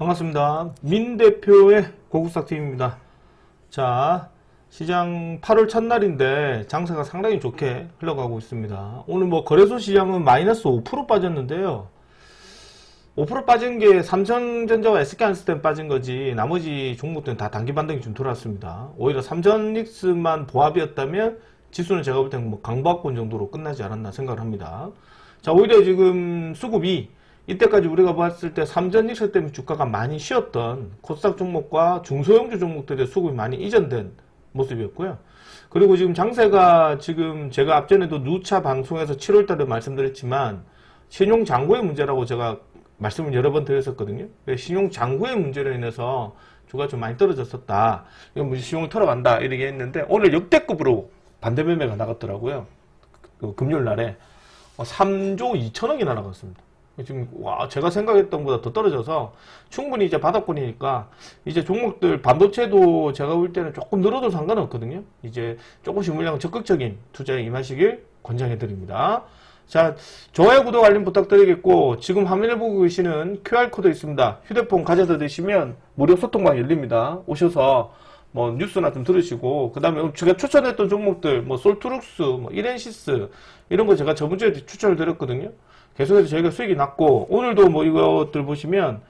반갑습니다. 민 대표의 고국삭팀입니다. 자, 시장 8월 첫날인데 장세가 상당히 좋게 흘러가고 있습니다. 오늘 뭐 거래소 시장은 마이너스 5% 빠졌는데요. 5% 빠진 게 삼성전자와 SK하이닉스 때문에 빠진 거지 나머지 종목들은 다 단기 반등이 좀 들어왔습니다. 오히려 삼성하이닉스만 보합이었다면 지수는 제가 볼 때는 뭐 강보합권 정도로 끝나지 않았나 생각을 합니다. 자, 오히려 지금 수급이 이때까지 우리가 봤을 때 삼성하이닉스 때문에 주가가 많이 쉬었던 코스닥 종목과 중소형주 종목들의 수급이 많이 이전된 모습이었고요. 그리고 지금 장세가 지금 제가 앞전에도 누차 방송에서 7월달에 말씀드렸지만 신용장구의 문제라고 제가 말씀을 여러 번 드렸었거든요. 신용장구의 문제로 인해서 주가가 좀 많이 떨어졌었다. 이건 뭐 신용을 털어간다 이렇게 했는데 오늘 역대급으로 반대 매매가 나갔더라고요. 그 금요일 날에 3조 2천억이나 나갔습니다. 지금 와 제가 생각했던 것보다 더 떨어져서 충분히 이제 바닥권이니까 이제 종목들 반도체도 제가 볼 때는 조금 늘어도 상관없거든요. 이제 조금씩 물량 적극적인 투자에 임하시길 권장해 드립니다. 자, 좋아요, 구독, 알림 부탁드리겠고 지금 화면을 보고 계시는 QR코드 있습니다. 휴대폰 가져다 드시면 무료 소통방 열립니다. 오셔서 뭐 뉴스나 좀 들으시고 그 다음에 제가 추천했던 종목들 뭐 솔트룩스, 뭐 이렌시스 이런 거 제가 저번 주에 추천을 드렸거든요. 계속해서 저희가 수익이 났고 오늘도 뭐 이것들 보시면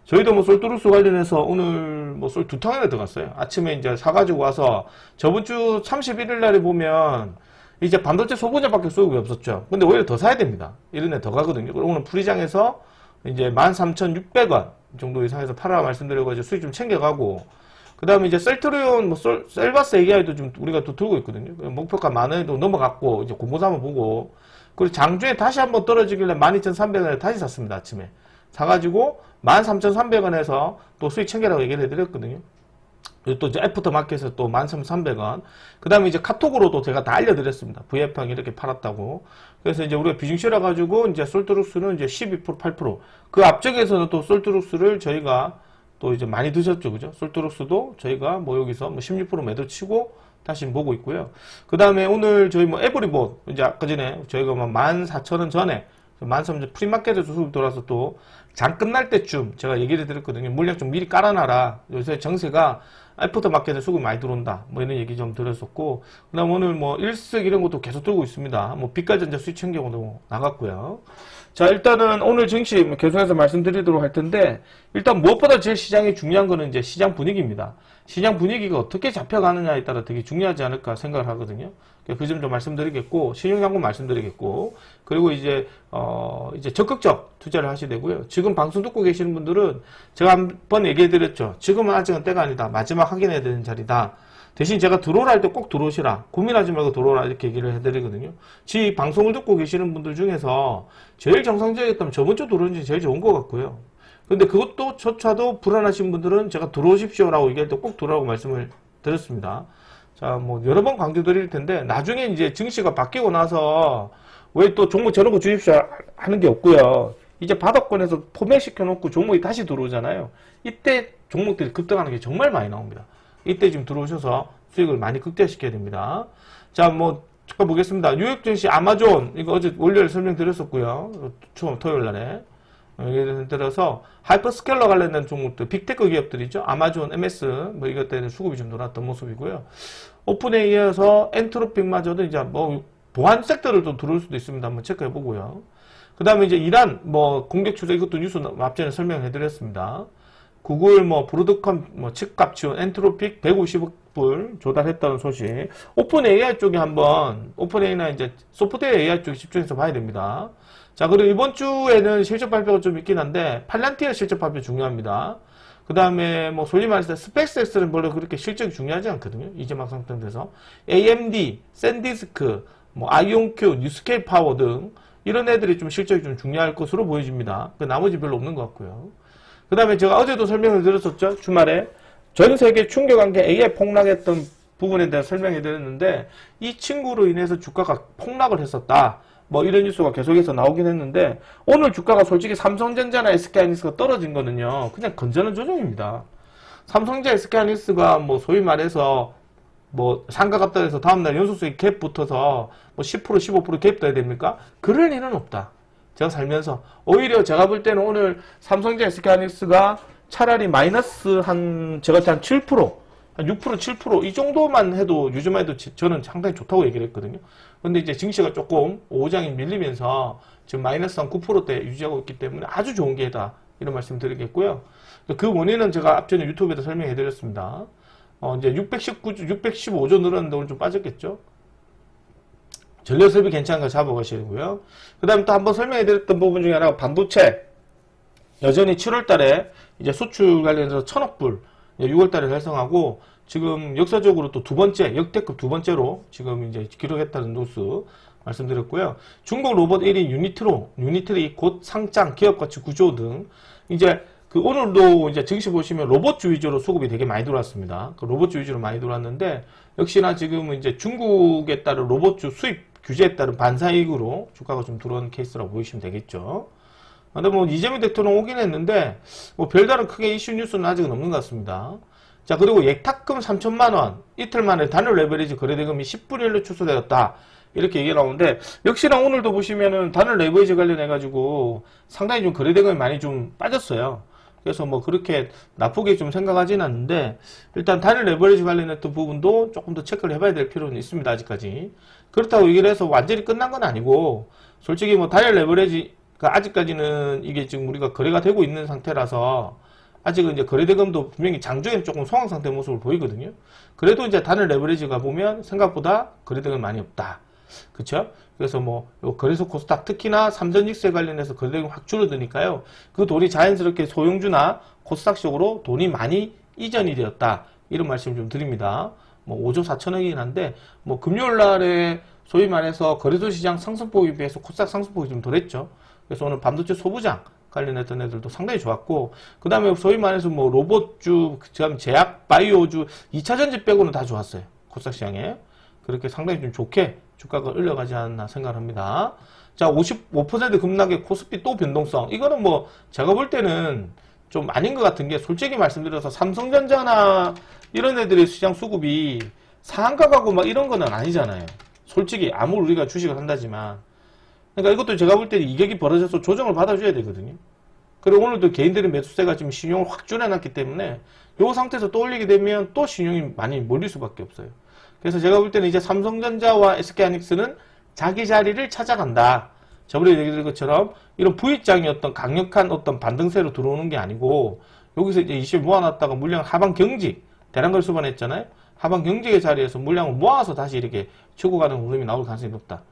저희도 뭐 솔트룩스 관련해서 오늘 뭐 솔 두 탕이나 들어갔어요. 아침에 이제 사가지고 와서 저번 주 31일 날에 보면 이제 반도체 소분자밖에 수익이 없었죠. 근데 오히려 더 사야 됩니다. 이런 애 더 가거든요. 오늘 프리장에서 이제 13,600원 정도 이상에서 팔아 말씀드려가지고 수익 좀 챙겨가고 그 다음에 이제 셀트리온, 뭐 셀바스 AI도 좀 우리가 또 들고 있거든요. 목표가 만 원에도 넘어갔고 이제 공모사 한번 보고 그리고 장주에 다시 한번 떨어지길래 12,300원에 다시 샀습니다. 아침에 사가지고 13,300원에서 또 수익 챙겨라고 얘기를 해드렸거든요. 또 이제 애프터 마켓에서 또 13,300원. 그 다음에 이제 카톡으로도 제가 다 알려드렸습니다. VF항 이렇게 팔았다고. 그래서 이제 우리가 비중실어 가지고 이제 솔트룩스는 이제 12%, 8%. 그 앞쪽에서는 또 솔트룩스를 저희가 또 이제 많이 드셨죠. 그죠? 솔트룩스도 저희가 뭐 여기서 뭐 16% 매도 치고 다시 보고 있고요. 그 다음에 오늘 저희 뭐 에브리봇, 이제 아까 전에 저희가 뭐 14,000원 전에 13,000원 프리마켓에서 수급 돌아서 또 장 끝날 때쯤 제가 얘기를 드렸거든요. 물량 좀 미리 깔아놔라. 요새 정세가 애프터 마켓에 수급이 많이 들어온다. 뭐 이런 얘기 좀 드렸었고. 그 다음 오늘 뭐 일석 이런 것도 계속 들고 있습니다. 뭐 빛깔전자 수익 챙겨도 나갔고요. 자, 일단은 오늘 증시 계속해서 말씀드리도록 할 텐데, 일단 무엇보다 제일 시장이 중요한 거는 이제 시장 분위기입니다. 시장 분위기가 어떻게 잡혀가느냐에 따라 되게 중요하지 않을까 생각을 하거든요. 그 점 좀 말씀드리겠고, 신용장군 말씀드리겠고, 그리고 이제 적극적 투자를 하셔야 되고요. 지금 방송 듣고 계시는 분들은 제가 한번 얘기해 드렸죠. 지금은 아직은 때가 아니다. 마지막 확인해야 되는 자리다. 대신 제가 들어오라 할 때 꼭 들어오시라. 고민하지 말고 들어오라. 이렇게 얘기를 해드리거든요. 지 방송을 듣고 계시는 분들 중에서 제일 정상적이었다면 저번 주 들어온 지 제일 좋은 것 같고요. 근데 그것도 조차도 불안하신 분들은 제가 들어오십시오라고 얘기할 때 꼭 들어오라고 말씀을 드렸습니다. 자, 뭐 여러 번 강조 드릴 텐데 나중에 이제 증시가 바뀌고 나서 왜 또 종목 저런 거 주십시오 하는 게 없고요. 이제 바닥권에서 포맷시켜 놓고 종목이 다시 들어오잖아요. 이때 종목들이 급등하는 게 정말 많이 나옵니다. 이때 지금 들어오셔서 수익을 많이 극대화시켜야 됩니다. 자, 뭐 잠깐 보겠습니다. 뉴욕 증시 아마존 이거 어제 월요일 설명드렸었고요. 토요일 날에 예를 들어서 하이퍼스케일러 관련된 종목들, 빅테크 기업들이죠. 아마존, MS 뭐 이것 때문에 수급이 좀 놀았던 모습이고요. 오픈에 이어서 엔트로픽마저도 이제 뭐 보안 섹터를 또 들어올 수도 있습니다. 한번 체크해 보고요. 그 다음에 이제 이란 뭐 공격 추세 이것도 뉴스 앞전에 설명해 드렸습니다. 구글 뭐 브로드컴 뭐 측값 지원 엔트로픽 150불 조달했다는 소식. 오픈 AI 쪽에 한번 오픈 AI나 이제 소프트웨어 AI 쪽에 집중해서 봐야 됩니다. 자, 그리고 이번 주에는 실적 발표가 좀 있긴 한데 팔란티어 실적 발표 중요합니다. 그 다음에 뭐 소위 말해서 스페이스X는 별로 그렇게 실적이 중요하지 않거든요. 이제 막 상승돼서 AMD, 샌디스크, 뭐 아이온큐, 뉴스케일 파워 등 이런 애들이 좀 실적이 좀 중요할 것으로 보여집니다. 그 나머지 별로 없는 것 같고요. 그 다음에 제가 어제도 설명을 드렸었죠. 주말에 전 세계 충격한 게 AI 폭락했던 부분에 대해 설명해 드렸는데 이 친구로 인해서 주가가 폭락을 했었다. 뭐 이런 뉴스가 계속해서 나오긴 했는데 오늘 주가가 솔직히 삼성전자나 SK하이닉스가 떨어진 거는요. 그냥 건전한 조정입니다. 삼성전자 SK하이닉스가 뭐 소위 말해서 뭐 상가 갔다 해서 다음날 연소수익 갭 붙어서 뭐 10% 15% 갭 떠야 됩니까? 그럴 일은 없다. 제가 살면서 오히려 제가 볼 때는 오늘 삼성전자 SK하이닉스가 차라리 마이너스 제가 한 7%, 한 6%, 7%, 이 정도만 해도, 요즘만 해도 저는 상당히 좋다고 얘기를 했거든요. 근데 이제 증시가 조금 오장이 밀리면서 지금 마이너스 한 9%대 유지하고 있기 때문에 아주 좋은 기회다. 이런 말씀 드리겠고요. 그 원인은 제가 앞전에 유튜브에도 설명해 드렸습니다. 이제 615조 늘었는데 오늘 좀 빠졌겠죠? 전력섭이 괜찮은 거 잡아가시고요. 그 다음에 또 한번 설명해 드렸던 부분 중에 하나가 반도체. 여전히 7월 달에 이제 수출 관련해서 1,000억 불, 6월 달에 달성하고, 지금 역사적으로 또 두 번째, 역대급 두 번째로 지금 이제 기록했다는 뉴스 말씀드렸고요. 중국 로봇 1위 유니트리 곧 상장, 기업 가치 구조 등, 이제 오늘도 이제 증시 보시면 로봇주 위주로 수급이 되게 많이 들어왔습니다. 그 로봇주 위주로 많이 들어왔는데, 역시나 지금 이제 중국에 따른 로봇주 수입 규제에 따른 반사이익으로 주가가 좀 들어오는 케이스라고 보시면 되겠죠. 근데 뭐 이재명 대통령 오긴 했는데 뭐 별다른 크게 이슈 뉴스는 아직은 없는 것 같습니다. 자, 그리고 예탁금 3천만 원 이틀 만에 단일 레버리지 거래대금이 10분의 1로 축소되었다. 이렇게 얘기가 나오는데, 역시나 오늘도 보시면은 단일 레버리지 관련해 가지고 상당히 좀 거래대금이 많이 좀 빠졌어요. 그래서 뭐 그렇게 나쁘게 좀 생각하지는 않는데, 일단 단일 레버리지 관련했던 부분도 조금 더 체크를 해봐야 될 필요는 있습니다. 아직까지. 그렇다고 얘기를 해서 완전히 끝난 건 아니고, 솔직히 뭐 단일 레버리지가 아직까지는 이게 지금 우리가 거래가 되고 있는 상태라서 아직은 이제 거래대금도 분명히 장중에는 조금 소강 상태 모습을 보이거든요. 그래도 이제 단일 레버리지가 보면 생각보다 거래대금이 많이 없다. 그쵸? 그래서 뭐, 거래소 코스닥, 특히나 삼성직세 관련해서 거래대금이 확 줄어드니까요. 그 돈이 자연스럽게 소형주나 코스닥 쪽으로 돈이 많이 이전이 되었다. 이런 말씀 좀 드립니다. 뭐, 5조 4천억이긴 한데, 뭐, 금요일 날에 소위 말해서 거래소 시장 상승폭에 비해서 코스닥 상승폭이 좀 덜했죠. 그래서 오늘 반도체 소부장 관련했던 애들도 상당히 좋았고, 그 다음에 소위 말해서 뭐, 로봇주, 그다음 제약, 바이오주, 2차전지 빼고는 다 좋았어요. 코스닥 시장에. 그렇게 상당히 좀 좋게 주가가 올라가지 않았나 생각합니다. 자, 55% 급락의 코스피 또 변동성. 이거는 뭐 제가 볼 때는 좀 아닌 것 같은 게, 솔직히 말씀드려서 삼성전자나 이런 애들의 시장 수급이 상한가 가고 막 이런 거는 아니잖아요. 솔직히 아무리 우리가 주식을 한다지만. 그러니까 이것도 제가 볼 때는 이격이 벌어져서 조정을 받아줘야 되거든요. 그리고 오늘도 개인들의 매수세가 지금 신용을 확 줄여놨기 때문에 이 상태에서 또 올리게 되면 또 신용이 많이 몰릴 수밖에 없어요. 그래서 제가 볼 때는 이제 삼성전자와 SK하이닉스는 자기 자리를 찾아간다. 저번에 얘기드린 것처럼 이런 V장이 어떤 강력한 어떤 반등세로 들어오는 게 아니고, 여기서 이제 20일 모아놨다가 물량 하방 경직, 대량걸 수반했잖아요. 하방 경직의 자리에서 물량을 모아서 다시 이렇게 치고 가는 흐름이 나올 가능성이 높다.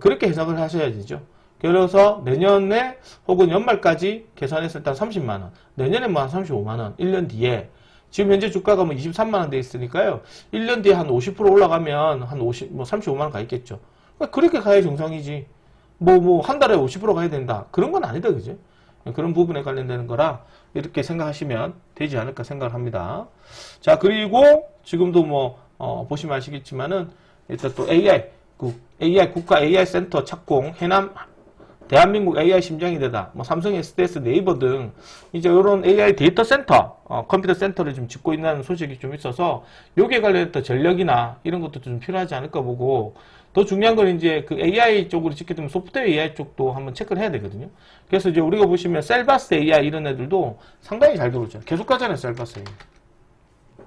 그렇게 해석을 하셔야 되죠. 그래서 내년에 혹은 연말까지 계산해서 일단 30만원, 내년에 뭐 한 35만원, 1년 뒤에 지금 현재 주가가 뭐 23만원 돼 있으니까요. 1년 뒤에 한 50% 올라가면 한 35만원 가 있겠죠. 그렇게 가야 정상이지. 한 달에 50% 가야 된다. 그런 건 아니다, 그죠? 그런 부분에 관련되는 거라 이렇게 생각하시면 되지 않을까 생각을 합니다. 자, 그리고 지금도 보시면 아시겠지만은 일단 또 AI 국가 AI 센터 착공, 해남 대한민국 AI 심장이 되다. 삼성, SDS, 네이버 등 이제 이런 AI 데이터 센터, 컴퓨터 센터를 좀 짓고 있는 소식이 좀 있어서 여기에 관련해서 전력이나 이런 것도 좀 필요하지 않을까 보고, 더 중요한 건 이제 그 AI 쪽으로 짓게 되면 소프트웨어 AI 쪽도 한번 체크를 해야 되거든요. 그래서 이제 우리가 보시면 셀바스 AI 이런 애들도 상당히 잘 들어오죠. 계속 가잖아요, 셀바스 AI.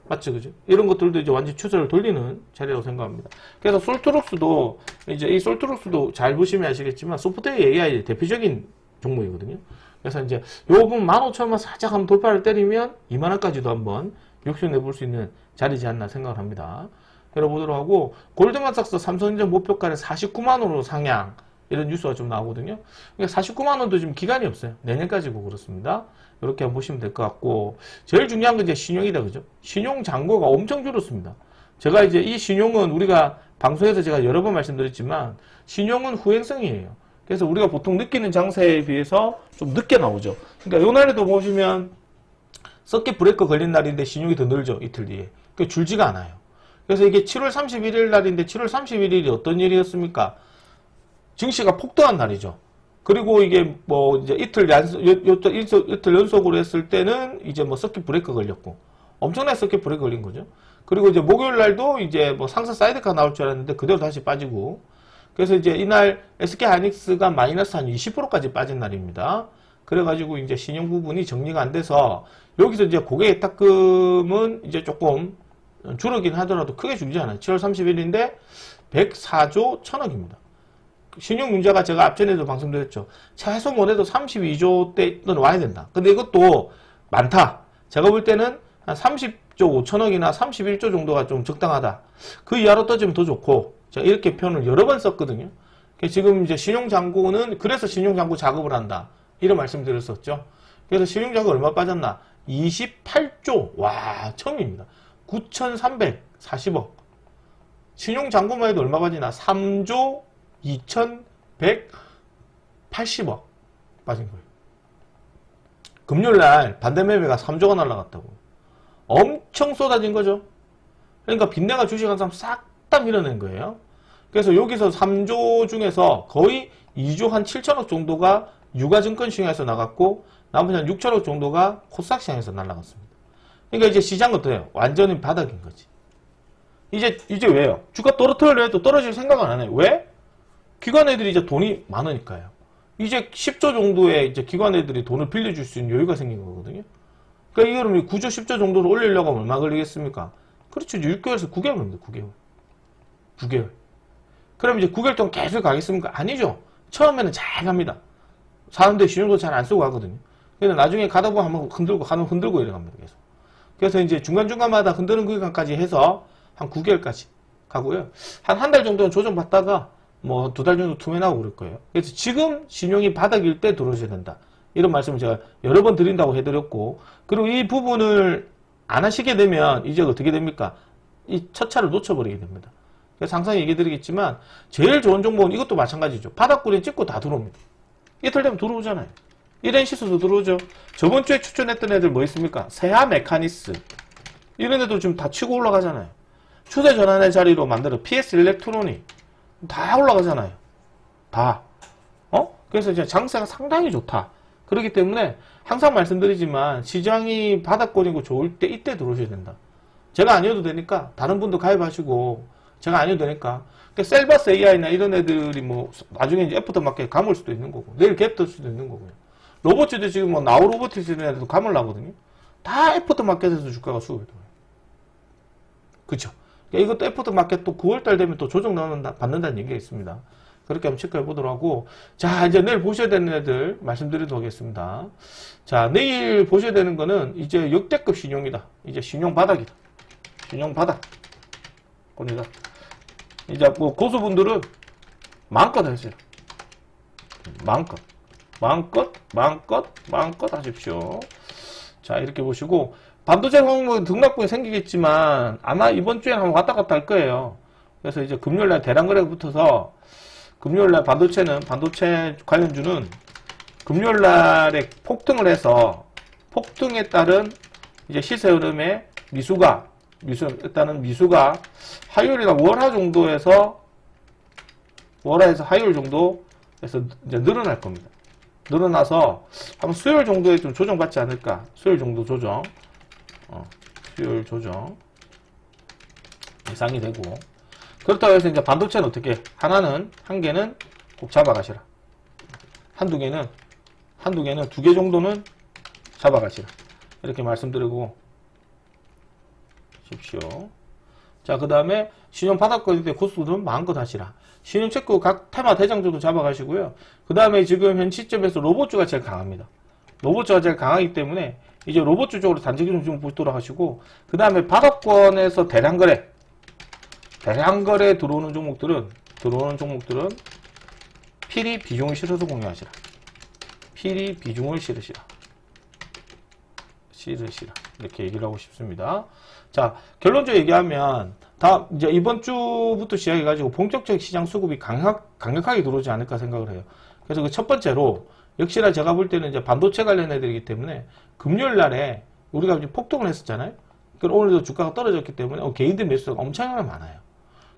맞죠, 그죠? 이런 것들도 이제 완전 추세를 돌리는 자리라고 생각합니다. 그래서 솔트록스도, 이제 이 솔트록스도 잘 보시면 아시겠지만 소프트웨어 AI의 대표적인 종목이거든요. 그래서 이제 요 부분 15,000원 살짝 한번 돌파를 때리면 2만원까지도 한번 욕심내볼 수 있는 자리지 않나 생각을 합니다. 열어보도록 하고, 골드만삭스 삼성전자 목표가를 49만원으로 상향, 이런 뉴스가 좀 나오거든요. 그러니까 49만원도 지금 기간이 없어요. 내년까지고 그렇습니다. 이렇게 한번 보시면 될 것 같고, 제일 중요한 건 이제 신용이다, 그죠? 신용 잔고가 엄청 줄었습니다. 제가 이제 이 신용은 우리가 방송에서 제가 여러 번 말씀드렸지만, 신용은 후행성이에요. 그래서 우리가 보통 느끼는 장세에 비해서 좀 늦게 나오죠. 그러니까 요 날에도 보시면, 서킷 브레이커 걸린 날인데 신용이 더 늘죠, 이틀 뒤에. 그러니까 줄지가 않아요. 그래서 이게 7월 31일 날인데 7월 31일이 어떤 일이었습니까? 증시가 폭등한 날이죠. 그리고 이게 이제 이틀 연속으로 했을 때는 이제 서킷 브레이크 걸렸고, 엄청난 서킷 브레이크 걸린 거죠. 그리고 이제 목요일 날도 이제 상승 사이드카 나올 줄 알았는데 그대로 다시 빠지고, 그래서 이제 이날 SK하이닉스가 마이너스 한 20%까지 빠진 날입니다. 그래가지고 이제 신용 부분이 정리가 안 돼서 여기서 이제 고객의 딱금은 이제 조금 줄어긴 하더라도 크게 줄지 않아요. 7월 30일인데 104조 1000억입니다. 신용 융자가 제가 앞전에도 방송드렸죠. 최소 못해도 32조대는 와야 된다. 근데 이것도 많다. 제가 볼 때는 한 30조 5천억이나 31조 정도가 좀 적당하다. 그 이하로 떠지면 더 좋고, 제가 이렇게 표현을 여러 번 썼거든요. 지금 이제 신용잔고는 그래서 신용잔고 작업을 한다. 이런 말씀 드렸었죠. 그래서 신용잔고 얼마 빠졌나? 28조. 와, 처음입니다. 9,340억. 신용잔고만 해도 얼마 빠지나? 3조 2,180억 빠진 거예요. 금요일날 반대매매가 3조가 날라갔다고. 엄청 쏟아진 거죠. 그러니까 빚내가 주식한 사람 싹 다 밀어낸 거예요. 그래서 여기서 3조 중에서 거의 2조 한 7천억 정도가 유가증권 시장에서 나갔고 나머지 한 6천억 정도가 코스닥 시장에서 날라갔습니다. 그러니까 이제 시장은 어때요? 완전히 바닥인 거지. 이제 왜요? 주가 떨어뜨려 해도 떨어질 생각은 안 해요. 왜? 기관 애들이 이제 돈이 많으니까요. 이제 10조 정도의 이제 기관 애들이 돈을 빌려줄 수 있는 여유가 생긴 거거든요. 그러니까 이거를 9조, 10조 정도로 올리려고 하면 얼마 걸리겠습니까? 그렇죠. 6개월에서 9개월 걸립니다. 9개월. 그럼 이제 9개월 동안 계속 가겠습니까? 아니죠. 처음에는 잘 갑니다. 사람들이 신용도 잘 안 쓰고 가거든요. 근데 나중에 가다 보면 한번 흔들고, 이래 갑니다. 계속. 그래서 이제 중간중간마다 흔드는 구간까지 해서 한 9개월까지 가고요. 한 달 정도는 조정받다가 뭐 2달 정도 투매나고 그럴 거예요. 그래서 지금 신용이 바닥일 때 들어오셔야 된다. 이런 말씀을 제가 여러 번 드린다고 해드렸고, 그리고 이 부분을 안 하시게 되면 이제 어떻게 됩니까? 이 첫 차를 놓쳐버리게 됩니다. 그래서 항상 얘기 드리겠지만 제일 좋은 종목은 이것도 마찬가지죠. 바닥구리 찍고 다 들어옵니다. 이틀 되면 들어오잖아요. 이렌시스도 들어오죠. 저번 주에 추천했던 애들 뭐 있습니까? 세하 메카니스 이런 애들 지금 다 치고 올라가잖아요. 추세 전환의 자리로 만들어 PS 일렉트로닉 다 올라가잖아요. 다. 그래서 이제 장세가 상당히 좋다. 그렇기 때문에 항상 말씀드리지만 시장이 바닥권이고 좋을 때 이때 들어오셔야 된다. 제가 아니어도 되니까 다른 분도 가입하시고 제가 아니어도 되니까. 그러니까 셀바스 AI나 이런 애들이 뭐 나중에 이제 애프터마켓 감을 수도 있는 거고 내일 갭 뜰 수도 있는 거고요. 로봇도 지금 뭐 나우 로보틱스 이런 애들도 감을 나거든요. 다 애프터마켓에서 주가가 수급이 들어요. 그쵸? 그러니까 이것도 애프터마켓 또 9월달 되면 또 조정 받는다는 얘기가 있습니다. 그렇게 한번 체크해 보도록 하고, 자, 이제 내일 보셔야 되는 애들 말씀드리도록 하겠습니다. 자, 내일 보셔야 되는 거는 이제 역대급 신용이다. 이제 신용 바닥이다. 신용 바닥. 겁니다. 이제 뭐 고수분들은 마음껏 하세요. 마음껏 하십시오. 자, 이렇게 보시고, 반도체 항목은 등락부에 생기겠지만 아마 이번 주에는 한번 왔다 갔다 할 거예요. 그래서 이제 금요일날 대량거래가 붙어서 금요일날 반도체 관련주는 금요일날에 폭등을 해서 폭등에 따른 이제 시세 흐름에 일단은 미수가 화요일이나 월화 정도에서 월화에서 화요일 정도에서 이제 늘어날 겁니다. 늘어나서 한 수요일 정도에 좀 조정받지 않을까. 수요일 정도 조정. 수요일 조정 예상이 되고, 그렇다고 해서 이제 반도체는 어떻게 한 개는 꼭 잡아가시라. 한두 개는 2개 정도는 잡아가시라. 이렇게 말씀드리고 십시오. 자, 그 다음에 신용 바닥권일 때 고수들은 마음껏 하시라. 신용 체크 각 테마 대장주도 잡아가시고요. 그 다음에 지금 현 시점에서 로봇주가 제일 강합니다. 로봇주가 제일 강하기 때문에 이제 로봇주 쪽으로 단기적으로 좀 보도록 하시고, 그 다음에 바닥권에서 대량거래 들어오는 종목들은 필히 비중을 실어서 공유하시라. 필히 비중을 실으시라. 이렇게 얘기를 하고 싶습니다. 자, 결론적으로 얘기하면 다 이제 이번 주부터 시작해가지고 본격적 시장 수급이 강력하게 들어오지 않을까 생각을 해요. 그래서 그 첫 번째로 역시나 제가 볼 때는 이제 반도체 관련 애들이기 때문에 금요일 날에 우리가 이제 폭등을 했었잖아요. 그리고 오늘도 주가가 떨어졌기 때문에 개인들 매수가 엄청나게 많아요.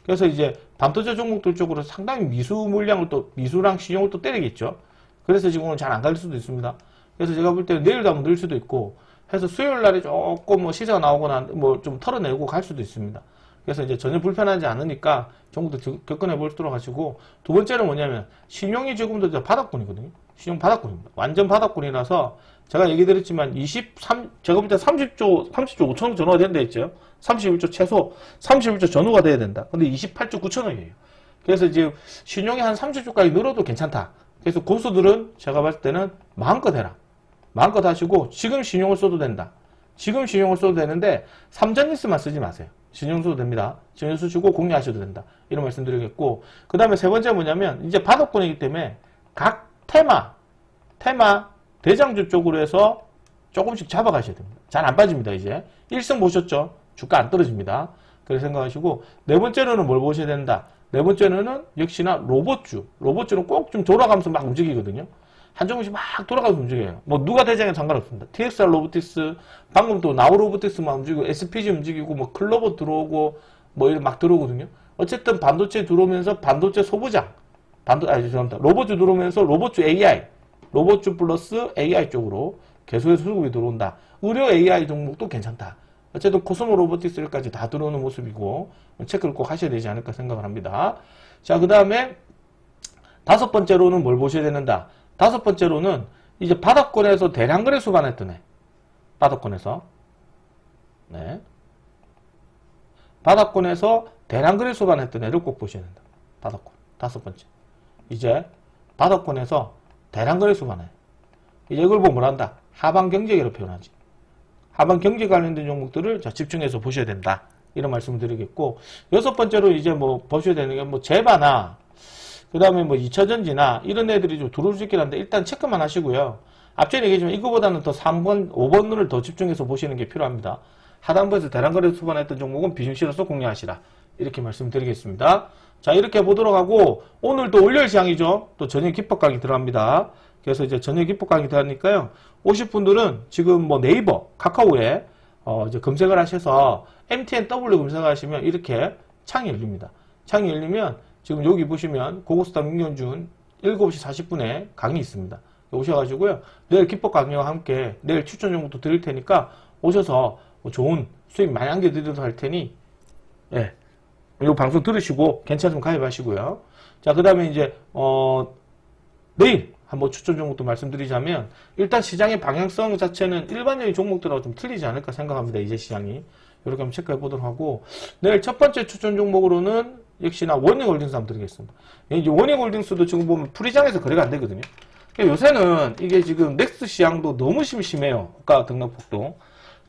그래서 이제 반도체 종목들 쪽으로 상당히 미수랑 신용을 또 때리겠죠. 그래서 지금 오늘 잘 안 갈 수도 있습니다. 그래서 제가 볼 때는 내일도 한번 늘 수도 있고 해서 수요일 날에 조금 뭐 시세가 나오거나 뭐 좀 털어내고 갈 수도 있습니다. 그래서 이제 전혀 불편하지 않으니까 종목도 접근해 보도록 하시고, 두 번째는 뭐냐면 신용이 지금도 이제 바닥권이거든요. 신용 바닥권입니다. 완전 바닥권이라서 제가 얘기 드렸지만 제가 볼 때 30조 5천억 전후가 된다 했죠. 31조 최소 31조 전후가 돼야 된다. 근데 28조 9천억이에요. 그래서 이제 신용이 한 30조까지 늘어도 괜찮다. 그래서 고수들은 제가 봤을 때는 마음껏 해라. 마음껏 하시고 지금 신용을 써도 된다. 지금 신용을 써도 되는데 삼전리스만 쓰지 마세요. 신용 써도 됩니다. 신용 쓰시고 공유하셔도 된다. 이런 말씀 드리겠고, 그 다음에 세 번째 뭐냐면 이제 바닥권이기 때문에 각 테마 대장주 쪽으로 해서 조금씩 잡아가셔야 됩니다. 잘 안 빠집니다. 이제 1승 보셨죠? 주가 안 떨어집니다. 그렇게 생각하시고, 네 번째로는 뭘 보셔야 된다. 네 번째는 역시나 로봇주는 꼭 좀 돌아가면서 막 움직이거든요. 한 종목씩 막 돌아가면서 움직여요. 뭐 누가 대장에 상관없습니다. TXR 로보틱스, 방금 또 나우 로보틱스만 움직이고, SPG 움직이고, 뭐 클로버 들어오고, 뭐 이런 막 들어오거든요. 어쨌든 반도체 들어오면서 반도체 소부장, 죄송합니다. 로봇주 들어오면서 로봇주 플러스 AI 쪽으로 계속해서 수급이 들어온다. 의료 AI 종목도 괜찮다. 어쨌든 코스모 로보틱스까지 다 들어오는 모습이고, 체크를 꼭 하셔야 되지 않을까 생각을 합니다. 자, 그 다음에 다섯 번째로는 뭘 보셔야 되는다. 다섯 번째로는 이제 바닥권에서 대량 거래 수반했던 애. 바닥권에서 대량 거래 수반했던 애를 꼭 보셔야 된다. 바닥권. 다섯 번째. 이제 바닥권에서 대량 거래 수반해. 이제 이걸 보면 뭐란다. 하방 경제계로 표현하지. 하방 경제 관련된 종목들을 집중해서 보셔야 된다. 이런 말씀을 드리겠고, 여섯 번째로 이제 뭐 보셔야 되는 게 뭐 제바나 그 다음에 뭐 2차전지나 이런 애들이 좀 들어올 수 있긴 한데 일단 체크만 하시고요. 앞전에 얘기했지만 이거보다는 더 3번, 5번 눈을 더 집중해서 보시는 게 필요합니다. 하단부에서 대량거래 수반했던 종목은 비중실어서 공략하시라. 이렇게 말씀드리겠습니다. 자, 이렇게 보도록 하고, 오늘 또 월요일 시장이죠. 또 저녁 기법 강의 들어갑니다. 그래서 이제 저녁 기법 강의 들어가니까요. 오실 분들은 지금 뭐 네이버, 카카오에 이제 검색을 하셔서 MTNW 검색하시면 이렇게 창이 열립니다. 창이 열리면 지금 여기 보시면 고고스탑 민경준 7시 40분에 강의 있습니다. 오셔가지고요. 내일 기법 강의와 함께 내일 추천 종목도 드릴 테니까 오셔서 좋은 수익 많이 안겨드리도록 할 테니, 예. 이 방송 들으시고 괜찮으면 가입하시고요. 자, 그 다음에 이제, 내일 한번 추천 종목도 말씀드리자면, 일단 시장의 방향성 자체는 일반적인 종목들하고 좀 틀리지 않을까 생각합니다. 이제 시장이. 이렇게 한번 체크해 보도록 하고, 내일 첫 번째 추천 종목으로는 역시나 원익홀딩스 한번 드리겠습니다. 이제 원익홀딩스도 지금 보면 프리장에서 거래가 안 되거든요. 요새는 이게 지금 넥스 시장도 너무 심심해요. 가 등락폭도.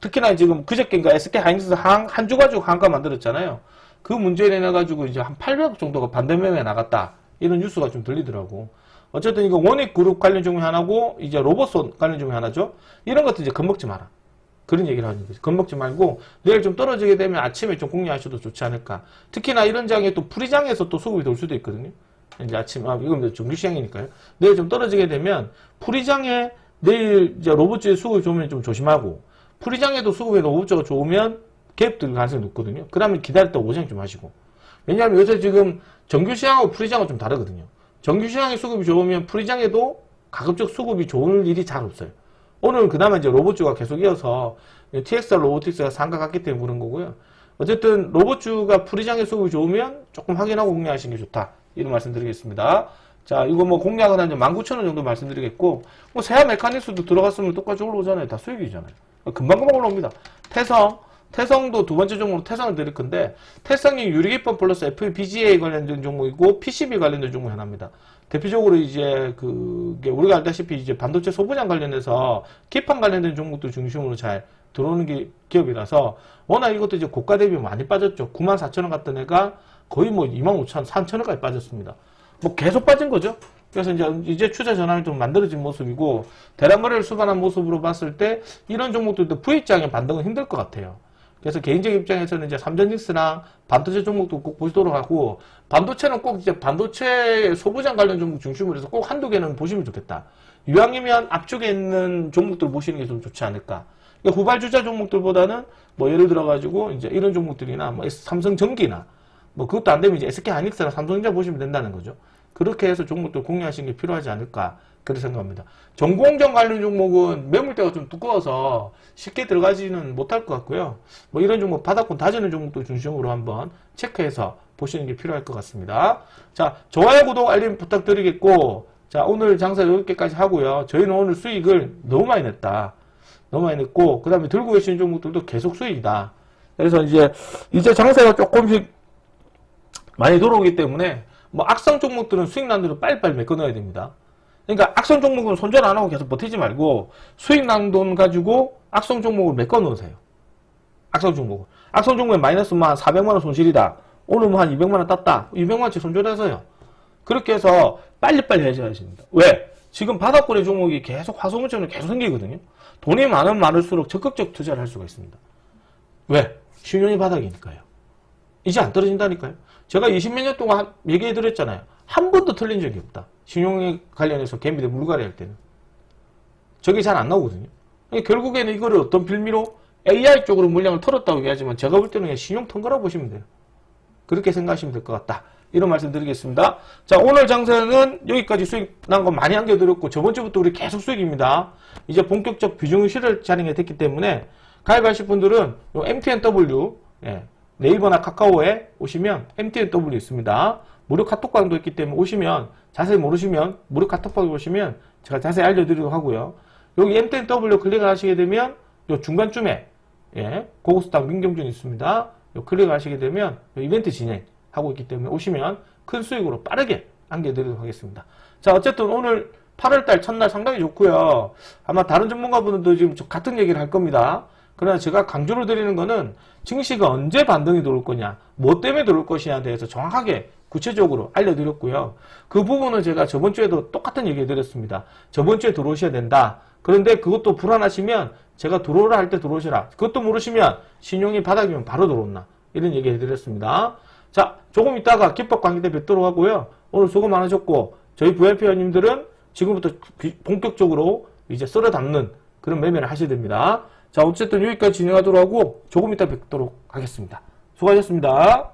특히나 지금 그저께인가 SK 하이닉스 한 주 가지고 한가 만들었잖아요. 그 문제로 인해가지고 이제 한 800억 정도가 반대매매에 나갔다. 이런 뉴스가 좀 들리더라고. 어쨌든 이거 원익그룹 관련 종목이 하나고, 이제 로봇손 관련 종목이 하나죠. 이런 것도 이제 겁먹지 마라. 그런 얘기를 하는 거죠. 겁먹지 말고, 내일 좀 떨어지게 되면 아침에 좀 공략하셔도 좋지 않을까. 특히나 이런 장에 또 프리장에서 또 수급이 돌 수도 있거든요. 이제 아침, 이건 정규시장이니까요. 내일 좀 떨어지게 되면, 프리장에 내일 이제 로봇주의 수급이 좋으면 좀 조심하고, 프리장에도 수급이 로봇주가 좋으면 갭 들 가능성이 높거든요. 그 다음에 기다릴 때 오장 좀 하시고. 왜냐하면 요새 지금 정규시장하고 프리장은 좀 다르거든요. 정규시장의 수급이 좋으면 프리장에도 가급적 수급이 좋을 일이 잘 없어요. 오늘 그나마 이제 로봇주가 계속 이어서 TXR 로보틱스가 상가 갔기 때문에 그런 거고요. 어쨌든 로봇주가 프리장의 수급이 좋으면 조금 확인하고 공략하시는 게 좋다. 이런 말씀 드리겠습니다. 자, 이거 뭐 공략은 한 19,000원 정도 말씀드리겠고, 뭐 세아 메카닉스도 들어갔으면 똑같이 올라오잖아요. 다 수익이잖아요. 금방금방 올라옵니다. 태성도 두 번째 종목으로 태성을 드릴 건데, 태성이 유리기법 플러스 FPGA 관련된 종목이고, PCB 관련된 종목이 하나입니다. 대표적으로 이제 그게 우리가 알다시피 이제 반도체 소부장 관련해서 기판 관련된 종목도 중심으로 잘 들어오는 기업이라서, 워낙 이것도 이제 고가 대비 많이 빠졌죠. 94,000원 갔던 애가 거의 뭐 25,000원, 3,000원까지 빠졌습니다. 뭐 계속 빠진 거죠. 그래서 이제 추세 전환이 좀 만들어진 모습이고, 대량거래를 수반한 모습으로 봤을 때 이런 종목들도 V장의 반등은 힘들 것 같아요. 그래서 개인적 입장에서는 이제 삼전닉스랑 반도체 종목도 꼭 보시도록 하고, 반도체는 꼭 이제 반도체 소부장 관련 종목 중심으로 해서 꼭 한두 개는 보시면 좋겠다. 이왕이면 앞쪽에 있는 종목들 보시는 게 좀 좋지 않을까. 그러니까 후발주자 종목들보다는 뭐 예를 들어가지고 이제 이런 종목들이나 뭐 삼성전기나 뭐 그것도 안 되면 이제 SK 하이닉스나 삼성전자 보시면 된다는 거죠. 그렇게 해서 종목들 공유하시는 게 필요하지 않을까 그렇게 생각합니다. 전공정 관련 종목은 매물대가 좀 두꺼워서 쉽게 들어가지는 못할 것 같고요. 뭐 이런 종목 바닥권 다지는 종목도 중심으로 한번 체크해서 보시는 게 필요할 것 같습니다. 자, 좋아요, 구독, 알림 부탁드리겠고, 자, 오늘 장사 여기까지 하고요. 저희는 오늘 수익을 너무 많이 냈다. 너무 많이 냈고, 그 다음에 들고 계시는 종목들도 계속 수익이다. 그래서 이제 장사가 조금씩 많이 들어오기 때문에, 뭐 악성 종목들은 수익 난 대로 빨리빨리 메꿔넣어야 됩니다. 그러니까 악성 종목은 손절 안 하고 계속 버티지 말고 수익 난 돈 가지고 악성 종목을 메꿔넣으세요. 악성 종목을. 악성 종목에 마이너스 한 400만원 손실이다. 오늘 뭐 한 200만원 땄다. 200만원치 손절해서요. 그렇게 해서 빨리빨리 해줘야 됩니다. 왜? 지금 바닥권의 종목이 계속 화소문처럼 계속 생기거든요. 돈이 많으면 많을수록 적극적 투자를 할 수가 있습니다. 왜? 신용이 바닥이니까요. 이제 안 떨어진다니까요. 제가 20몇 년 동안 얘기해 드렸잖아요. 한 번도 틀린 적이 없다. 신용에 관련해서 개미들 물갈이 할 때는. 저게 잘 안 나오거든요. 결국에는 이거를 어떤 빌미로 AI 쪽으로 물량을 털었다고 얘기하지만 제가 볼 때는 그냥 신용 턴 거라고 보시면 돼요. 그렇게 생각하시면 될 것 같다. 이런 말씀 드리겠습니다. 자, 오늘 장사는 여기까지 수익 난 거 많이 안겨드렸고, 저번 주부터 우리 계속 수익입니다. 이제 본격적 비중 실을 자리가 됐기 때문에, 가입하실 분들은 요 MTNW, 예, 네이버나 카카오에 오시면 MTNW 있습니다. 무료 카톡방도 있기 때문에 오시면, 자세히 모르시면, 무료 카톡방에 오시면 제가 자세히 알려드리도록 하고요. 여기 MTNW 클릭을 하시게 되면, 요 중간쯤에, 예, 고고스탁 민경준 있습니다. 요 클릭을 하시게 되면, 요 이벤트 진행하고 있기 때문에 오시면 큰 수익으로 빠르게 안겨드리도록 하겠습니다. 자, 어쨌든 오늘 8월달 첫날 상당히 좋고요. 아마 다른 전문가분들도 지금 같은 얘기를 할 겁니다. 그러나 제가 강조를 드리는 거는 증시가 언제 반등이 들어올 거냐, 뭐 때문에 들어올 것이냐에 대해서 정확하게 구체적으로 알려드렸고요. 그 부분은 제가 저번 주에도 똑같은 얘기 드렸습니다. 저번 주에 들어오셔야 된다. 그런데 그것도 불안하시면 제가 들어오라 할 때 들어오시라. 그것도 모르시면 신용이 바닥이면 바로 들어온다. 이런 얘기 해드렸습니다. 자, 조금 있다가 기법 관계 때 뵙도록 하고요. 오늘 수고 많으셨고, 저희 VIP 회원님들은 지금부터 본격적으로 이제 썰어 담는 그런 매매를 하셔야 됩니다. 자, 어쨌든 여기까지 진행하도록 하고 조금 이따 뵙도록 하겠습니다. 수고하셨습니다.